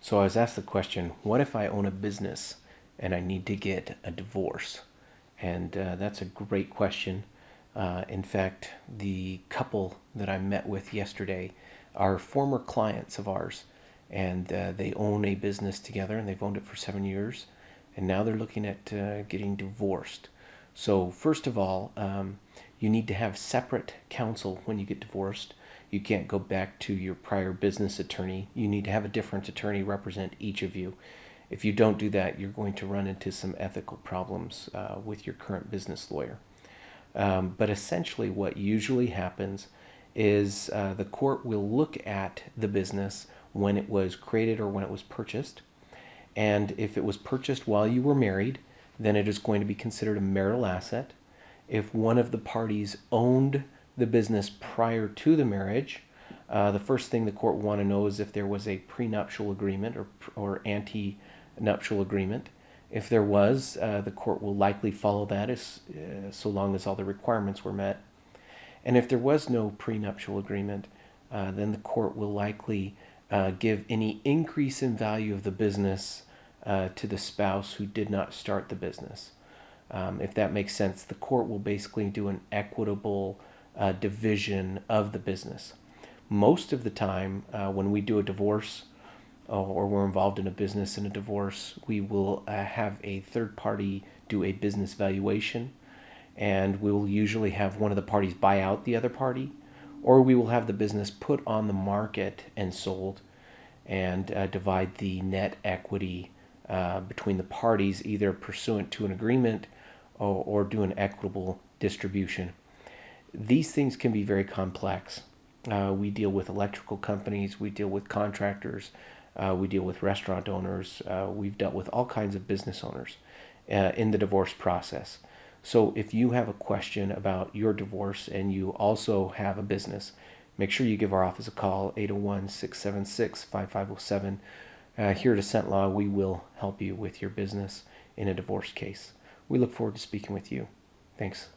So I was asked the question, what if I own a business and I need to get a divorce? And that's a great question. In fact, the couple that I met with yesterday are former clients of ours, and they own a business together, and they've owned it for 7 years, and now they're looking at getting divorced. So first of all, you need to have separate counsel when you get divorced. You can't go back to your prior business attorney. You need to have a different attorney represent each of you. If you don't do that, you're going to run into some ethical problems with your current business lawyer. But essentially what usually happens is the court will look at the business when it was created or when it was purchased. And if it was purchased while you were married, then it is going to be considered a marital asset. If one of the parties owned the business prior to the marriage, the first thing the court will want to know is if there was a prenuptial agreement or ante-nuptial agreement. If there was, the court will likely follow that so long as all the requirements were met. And if there was no prenuptial agreement, then the court will likely give any increase in value of the business to the spouse who did not start the business. If that makes sense, the court will basically do an equitable division of the business. Most of the time, when we do a divorce or we're involved in a business and a divorce, we will have a third party do a business valuation, and we will usually have one of the parties buy out the other party, or we will have the business put on the market and sold, and divide the net equity between the parties, either pursuant to an agreement or do an equitable distribution. These things can be very complex. We deal with electrical companies, we deal with contractors, we deal with restaurant owners, we've dealt with all kinds of business owners in the divorce process. So if you have a question about your divorce and you also have a business, make sure you give our office a call, 801-676-5507. Here at Ascent Law, we will help you with your business in a divorce case. We look forward to speaking with you. Thanks.